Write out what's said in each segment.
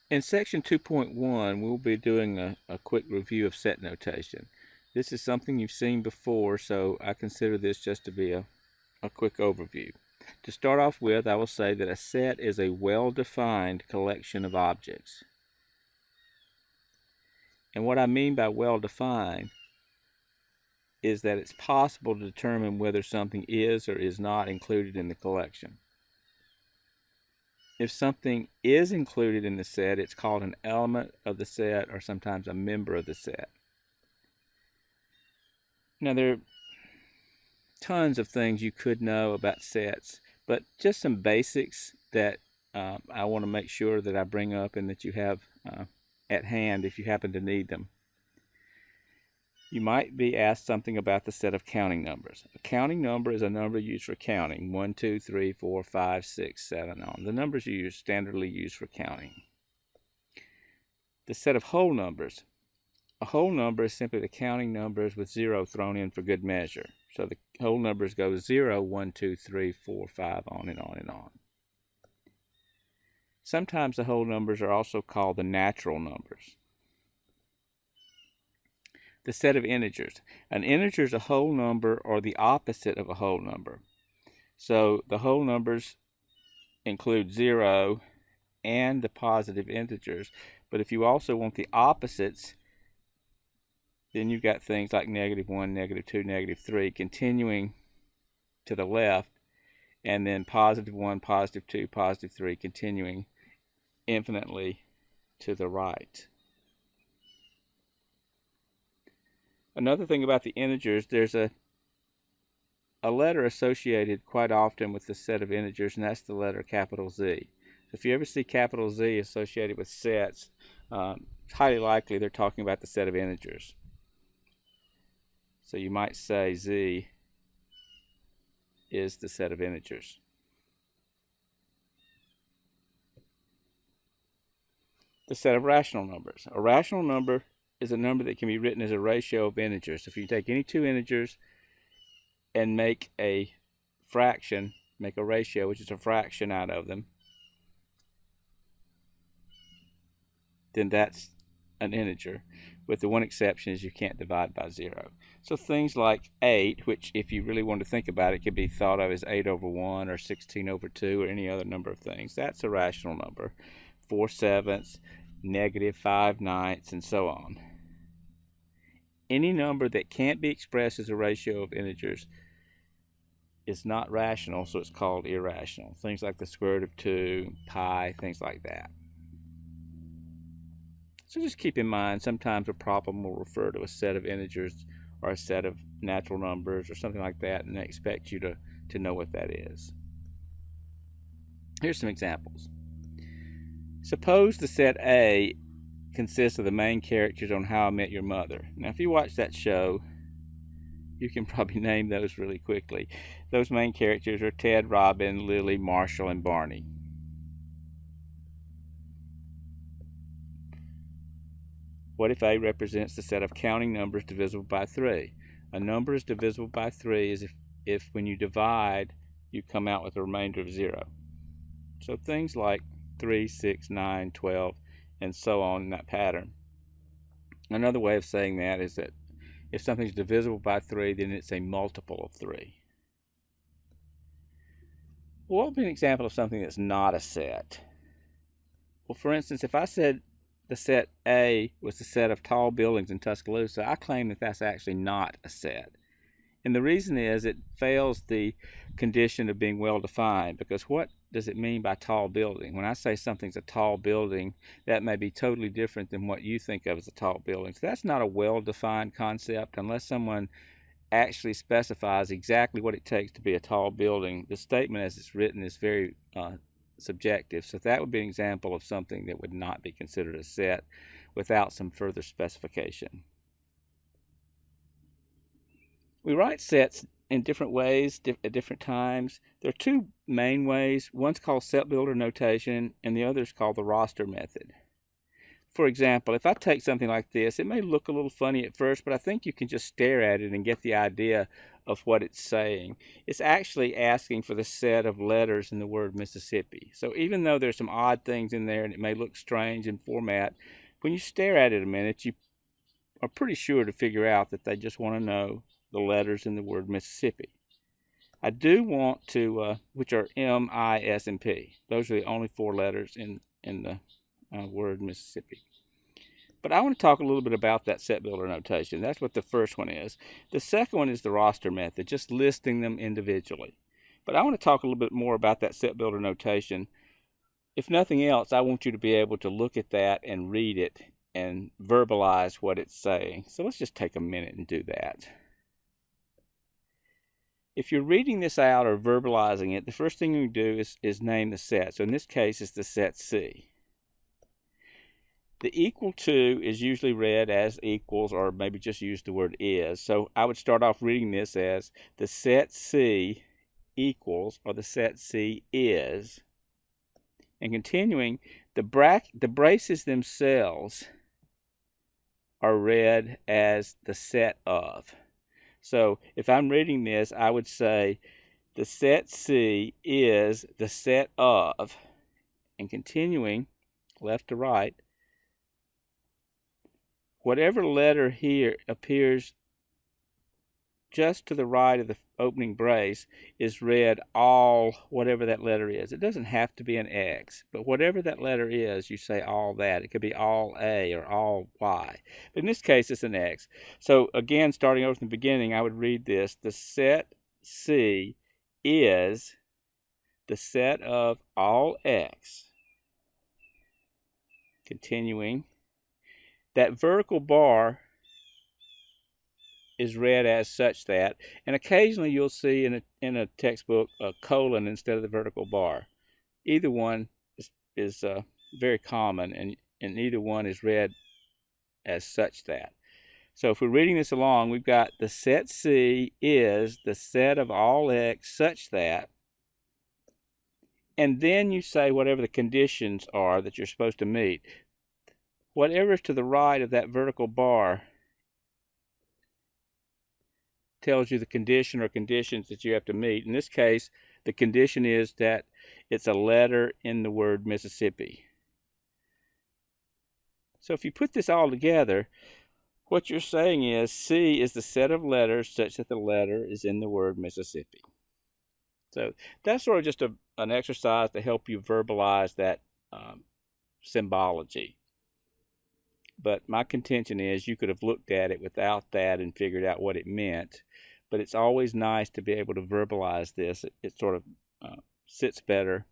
In section 2.1, we'll be doing a quick review of set notation. This is something you've seen before, so I consider this just to be a quick overview. To start off with, I will say that a set is a well-defined collection of objects. And what I mean by well-defined is that it's possible to determine whether something is or is not included in the collection. If something is included in the set, it's called an element of the set or sometimes a member of the set. Now, there are tons of things you could know about sets, but just some basics that I want to make sure that I bring up and that you have at hand if you happen to need them. You might be asked something about the set of counting numbers. A counting number is a number used for counting. 1, 2, 3, 4, 5, 6, 7 on. The numbers you standardly use for counting. The set of whole numbers. A whole number is simply the counting numbers with 0 thrown in for good measure. So the whole numbers go 0, 1, 2, 3, 4, 5, on and on and on. Sometimes the whole numbers are also called the natural numbers. The set of integers. An integer is a whole number or the opposite of a whole number. So the whole numbers include 0 and the positive integers. But if you also want the opposites, then you've got things like -1, -2, -3 continuing to the left, and then +1, +2, +3 continuing infinitely to the right. Another thing about the integers, there's a letter associated quite often with the set of integers, and that's the letter capital Z. So if you ever see capital Z associated with sets, it's highly likely they're talking about the set of integers. So you might say Z is the set of integers. The set of rational numbers. A rational number is a number that can be written as a ratio of integers. If you take any two integers and make a fraction, make a ratio, which is a fraction out of them, then that's an integer, with the one exception is you can't divide by 0. So things like 8, which if you really want to think about it, could be thought of as 8/1 or 16/2 or any other number of things. That's a rational number. 4/7, -5/9, and so on. Any number that can't be expressed as a ratio of integers is not rational, so it's called irrational. Things like the square root of 2, pi, things like that. So just keep in mind, sometimes a problem will refer to a set of integers or a set of natural numbers or something like that, and they expect you to know what that is. Here's some examples. Suppose the set A consists of the main characters on How I Met Your Mother. Now, if you watch that show, you can probably name those really quickly. Those main characters are Ted, Robin, Lily, Marshall, and Barney. What if A represents the set of counting numbers divisible by 3? A number is divisible by 3 is if when you divide, you come out with a remainder of 0. So things like 3, 6, 9, 12, and so on in that pattern. Another way of saying that is that if something's divisible by 3, then it's a multiple of 3. Well, what would be an example of something that's not a set? Well, for instance, if I said the set A was the set of tall buildings in Tuscaloosa, I claim that that's actually not a set. And the reason is it fails the condition of being well defined, because what does it mean by tall building? When I say something's a tall building, that may be totally different than what you think of as a tall building. So that's not a well-defined concept unless someone actually specifies exactly what it takes to be a tall building. The statement as it's written is very subjective. So that would be an example of something that would not be considered a set without some further specification. We write sets in different ways at different times. There are two main ways. One's called set builder notation, and the other is called the roster method. For example, if I take something like this, it may look a little funny at first, but I think you can just stare at it and get the idea of what it's saying. It's actually asking for the set of letters in the word Mississippi. So even though there's some odd things in there and it may look strange in format, when you stare at it a minute, you are pretty sure to figure out that they just want to know the letters in the word Mississippi. I do want to, which are M, I, S, and P. Those are the only 4 letters in the word Mississippi. But I want to talk a little bit about that set builder notation. That's what the first one is. The second one is the roster method, just listing them individually. But I want to talk a little bit more about that set builder notation. If nothing else, I want you to be able to look at that and read it and verbalize what it's saying. So let's just take a minute and do that. If you're reading this out or verbalizing it, the first thing you do is name the set. So in this case, it's the set C. The equal to is usually read as equals, or maybe just use the word is. So I would start off reading this as the set C equals, or the set C is. And continuing, the braces themselves are read as the set of. So if I'm reading this, I would say the set C is the set of, and continuing left to right, whatever letter here appears just to the right of the opening brace is read all whatever that letter is. It doesn't have to be an X, but whatever that letter is, you say all that. It could be all A or all Y. But in this case, it's an X. So again, starting over from the beginning, I would read this. The set C is the set of all X. Continuing. That vertical bar is read as such that, and occasionally you'll see in a textbook a colon instead of the vertical bar. Either one is very common, and either one is read as such that. So if we're reading this along, we've got the set C is the set of all X such that, and then you say whatever the conditions are that you're supposed to meet. Whatever is to the right of that vertical bar tells you the condition or conditions that you have to meet. In this case, the condition is that it's a letter in the word Mississippi. So if you put this all together, what you're saying is C is the set of letters such that the letter is in the word Mississippi. So that's sort of just an exercise to help you verbalize that symbology. But my contention is you could have looked at it without that and figured out what it meant. But it's always nice to be able to verbalize this. It sort of sits better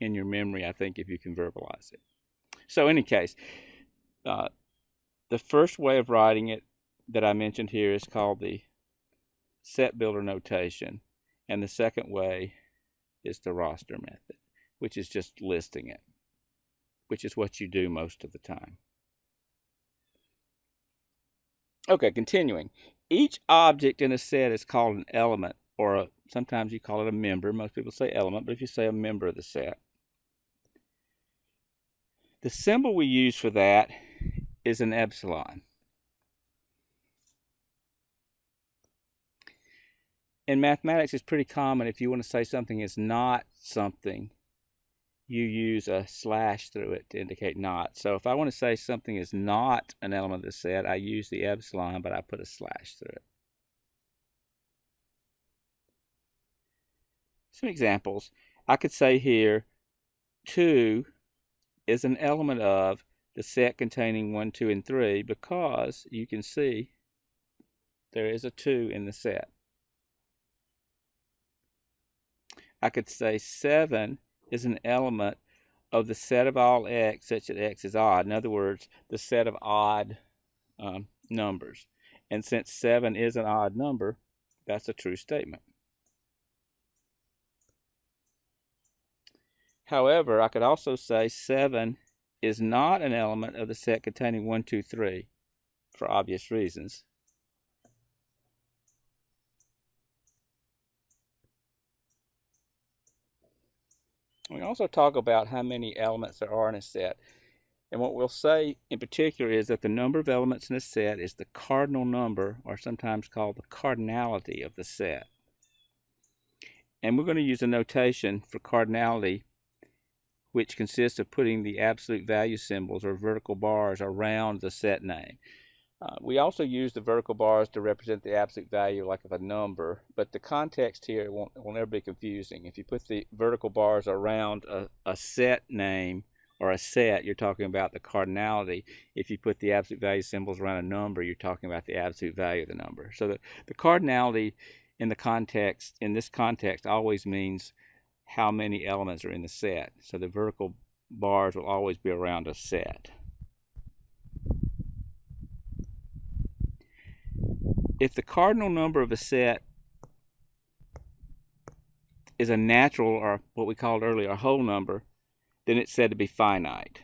in your memory, I think, if you can verbalize it. So in any case, the first way of writing it that I mentioned here is called the set builder notation. And the second way is the roster method, which is just listing it, which is what you do most of the time. Okay, continuing. Each object in a set is called an element, or sometimes you call it a member. Most people say element, but if you say a member of the set. The symbol we use for that is an epsilon. In mathematics, it's pretty common if you want to say something is not something, you use a slash through it to indicate not. So if I want to say something is not an element of the set, I use the epsilon, but I put a slash through it. Some examples. I could say here, 2 is an element of the set containing 1, 2, and 3 because you can see there is a 2 in the set. I could say 7 is an element of the set of all X such that X is odd. In other words, the set of odd numbers. And since 7 is an odd number, that's a true statement. However, I could also say 7 is not an element of the set containing 1, 2, 3 for obvious reasons. We also talk about how many elements there are in a set. And what we'll say in particular is that the number of elements in a set is the cardinal number, or sometimes called the cardinality of the set. And we're going to use a notation for cardinality which consists of putting the absolute value symbols or vertical bars around the set name. We also use the vertical bars to represent the absolute value like of a number, but the context here will never be confusing. If you put the vertical bars around a set name or a set, you're talking about the cardinality. If you put the absolute value symbols around a number, you're talking about the absolute value of the number. So the cardinality in this context always means how many elements are in the set. So the vertical bars will always be around a set. If the cardinal number of a set is a natural, or what we called earlier, a whole number, then it's said to be finite.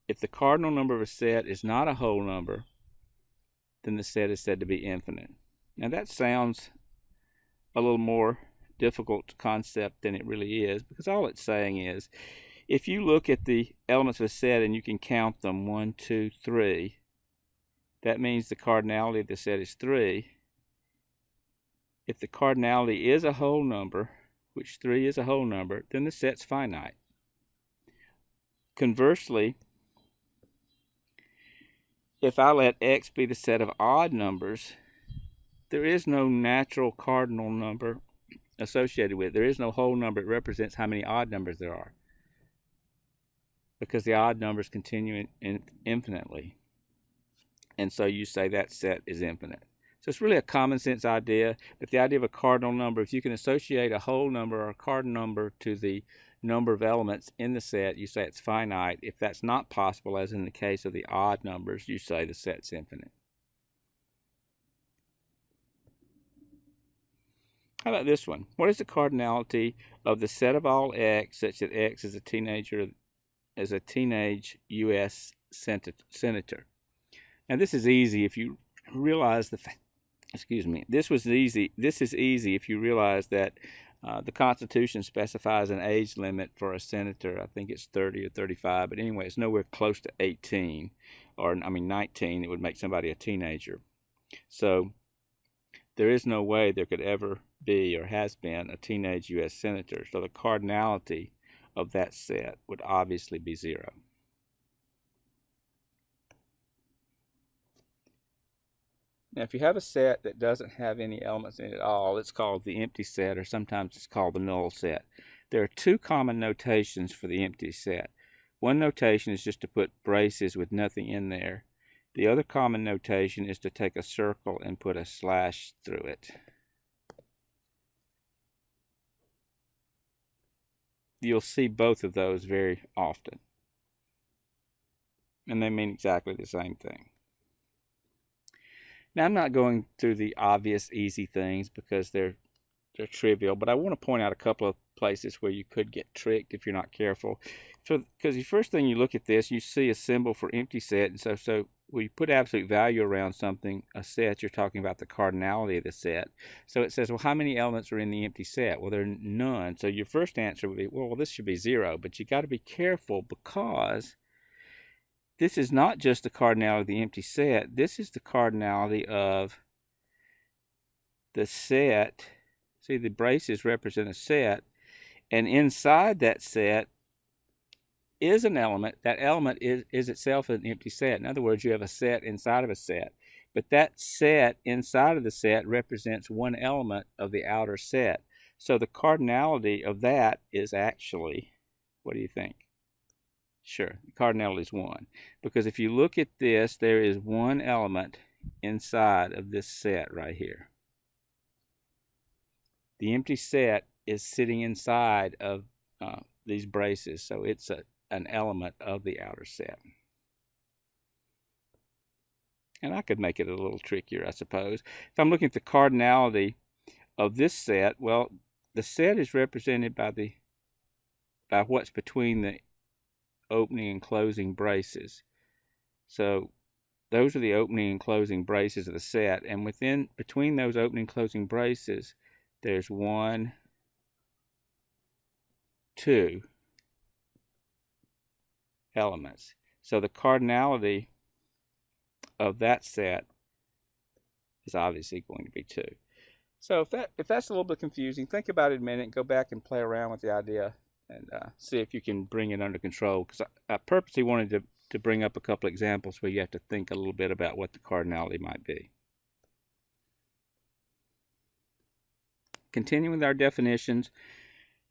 If the cardinal number of a set is not a whole number, then the set is said to be infinite. Now that sounds a little more difficult concept than it really is, because all it's saying is, if you look at the elements of a set and you can count them 1, 2, 3, that means the cardinality of the set is 3. If the cardinality is a whole number, which 3 is a whole number, then the set's finite. Conversely, if I let x be the set of odd numbers, there is no natural cardinal number associated with it. There is no whole number. It represents how many odd numbers there are, because the odd numbers continue infinitely. And so you say that set is infinite. So it's really a common sense idea, but the idea of a cardinal number, if you can associate a whole number or a cardinal number to the number of elements in the set, you say it's finite. If that's not possible, as in the case of the odd numbers, you say the set's infinite. How about this one? What is the cardinality of the set of all x such that x is a teenage U.S. senator? Now this is easy if you realize This is easy if you realize that the Constitution specifies an age limit for a senator. I think it's 30 or 35, but anyway, it's nowhere close to 18, or 19. It would make somebody a teenager. So there is no way there could ever be or has been a teenage U.S. senator. So the cardinality of that set would obviously be 0. Now, if you have a set that doesn't have any elements in it at all, it's called the empty set, or sometimes it's called the null set. There are 2 common notations for the empty set. One notation is just to put braces with nothing in there. The other common notation is to take a circle and put a slash through it. You'll see both of those very often, and they mean exactly the same thing. Now, I'm not going through the obvious easy things because they're trivial, but I want to point out a couple of places where you could get tricked if you're not careful. Because the first thing you look at this, you see a symbol for empty set, and so when you put absolute value around something, a set, you're talking about the cardinality of the set. So it says, well, how many elements are in the empty set? Well, there are none. So your first answer would be, well, this should be 0, but you got to be careful, because this is not just the cardinality of the empty set. This is the cardinality of the set. See, the braces represent a set, and inside that set is an element. That element is itself an empty set. In other words, you have a set inside of a set, but that set inside of the set represents one element of the outer set. So the cardinality of that is actually, what do you think? Sure, the cardinality is 1, because if you look at this, there is one element inside of this set right here. The empty set is sitting inside of these braces, so it's an element of the outer set. And I could make it a little trickier, I suppose. If I'm looking at the cardinality of this set, well, the set is represented by what's between the opening and closing braces. So those are the opening and closing braces of the set, and between those opening and closing braces, there's 1, 2, elements. So the cardinality of that set is obviously going to be 2. So if that's a little bit confusing, think about it a minute and go back and play around with the idea and see if you can bring it under control. Because I purposely wanted to bring up a couple examples where you have to think a little bit about what the cardinality might be. Continuing with our definitions,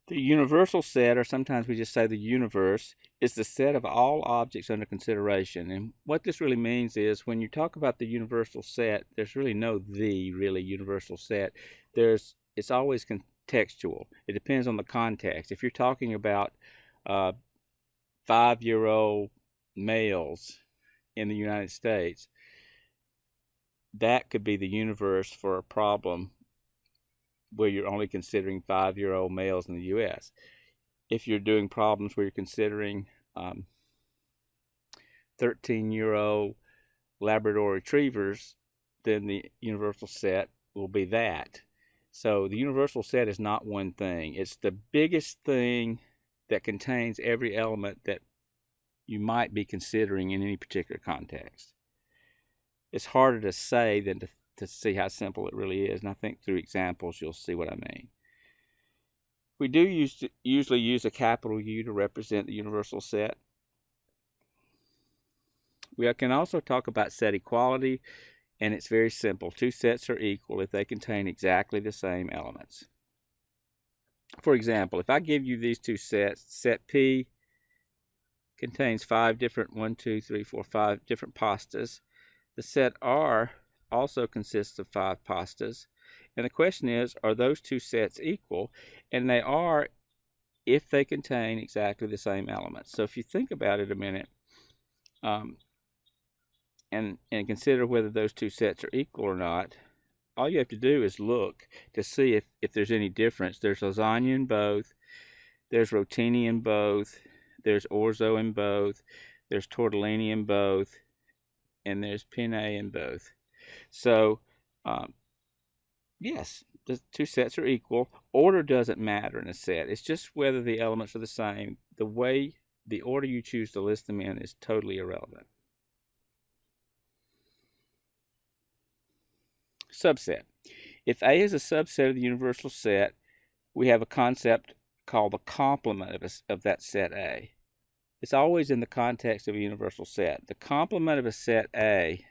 the universal set, or sometimes we just say the universe, is the set of all objects under consideration. And what this really means is when you talk about the universal set, there's really no really universal set. It's always contextual. It depends on the context. If you're talking about 5-year-old males in the United States, that could be the universe for a problem where you're only considering 5-year-old males in the U.S. If you're doing problems where you're considering 13-year-old Labrador retrievers, then the universal set will be that. So the universal set is not one thing. It's the biggest thing that contains every element that you might be considering in any particular context. It's harder to say than to see how simple it really is, and I think through examples you'll see what I mean. We do usually use a capital U to represent the universal set. We can also talk about set equality, and it's very simple. 2 sets are equal if they contain exactly the same elements. For example, if I give you these 2 sets, set P contains 5 different 5 different pastas. The set R also consists of 5 pastas, and the question is, are those 2 sets equal? And they are if they contain exactly the same elements. So if you think about it a minute and consider whether those 2 sets are equal or not, all you have to do is look to see if there's any difference. There's lasagna in both, there's rotini in both, there's orzo in both, there's tortellini in both, and there's penne in both. So, yes, the 2 sets are equal. Order doesn't matter in a set. It's just whether the elements are the same. The order you choose to list them in is totally irrelevant. Subset. If A is a subset of the universal set, we have a concept called the complement of that set A. It's always in the context of a universal set. The complement of a set A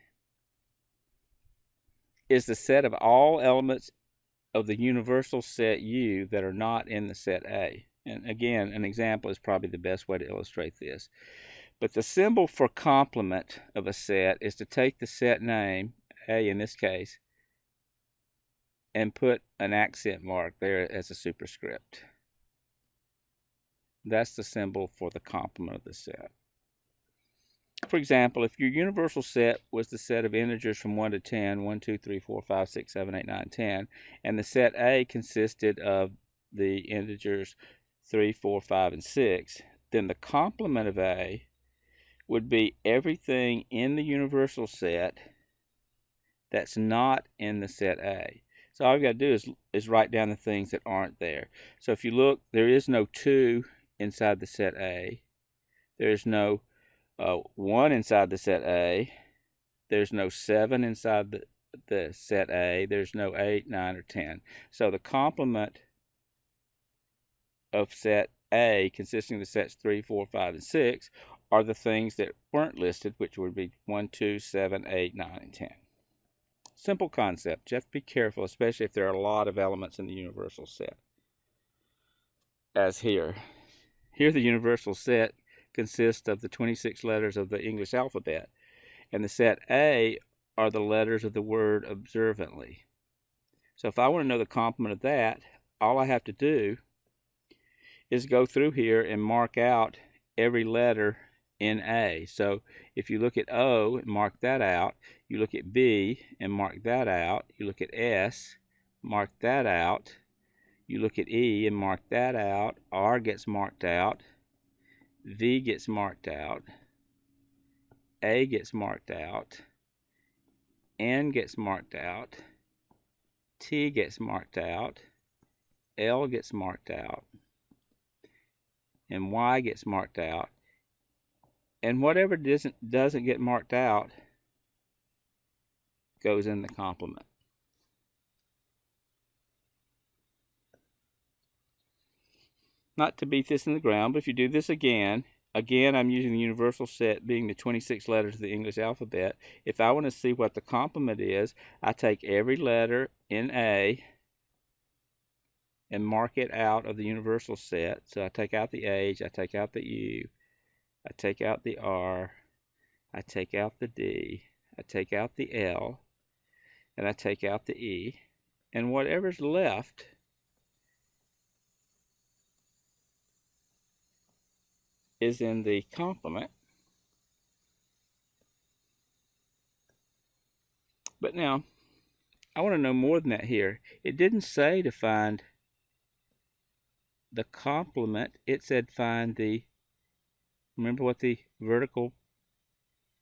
is the set of all elements of the universal set U that are not in the set A. And again, an example is probably the best way to illustrate this. But the symbol for complement of a set is to take the set name, A in this case, and put an accent mark there as a superscript. That's the symbol for the complement of the set. For example, if your universal set was the set of integers from 1 to 10, 1, 2, 3, 4, 5, 6, 7, 8, 9, 10, and the set A consisted of the integers 3, 4, 5, and 6, then the complement of A would be everything in the universal set that's not in the set A. So all you've got to do is write down the things that aren't there. So if you look, there is no 2 inside the set A. There's no 1 inside the set A. There's no 7 inside the set A. There's no 8, 9, or 10. So the complement of set A, consisting of the sets 3, 4, 5, and 6, are the things that weren't listed, which would be 1, 2, 7, 8, 9, and 10. Simple concept. Just be careful, especially if there are a lot of elements in the universal set. As here. Here the universal set consists of the 26 letters of the English alphabet, and the set A are the letters of the word observantly. So if I want to know the complement of that, all I have to do is go through here and mark out every letter in A. So if you look at O and mark that out, you look at B and mark that out, you look at S, mark that out, you look at E and mark that out, R gets marked out, V gets marked out, A gets marked out, N gets marked out, T gets marked out, L gets marked out, and Y gets marked out, And whatever doesn't get marked out goes in the complement. Not to beat this in the ground, but if you do this again, I'm using the universal set being the 26 letters of the English alphabet. If I want to see what the complement is, I take every letter in A and mark it out of the universal set. So I take out the H, I take out the U, I take out the R, I take out the D, I take out the L, and I take out the E. And whatever's left is in the complement. But now, I want to know more than that here. It didn't say to find the complement. It said find the, remember what the vertical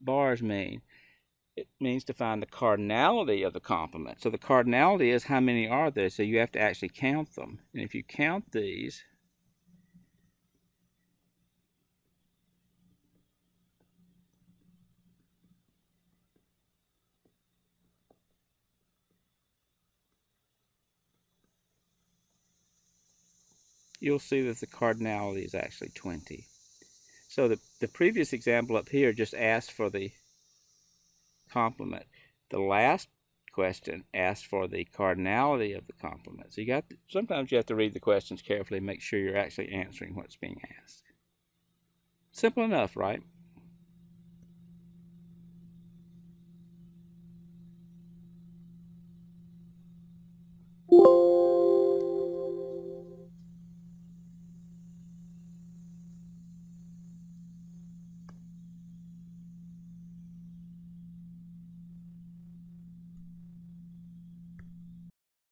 bars mean. It means to find the cardinality of the complement. So the cardinality is how many are there. So you have to actually count them. And if you count these, you'll see that the cardinality is actually 20. So the previous example up here just asked for the complement. The last question asked for the cardinality of the complement. So sometimes you have to read the questions carefully and make sure you're actually answering what's being asked. Simple enough, right?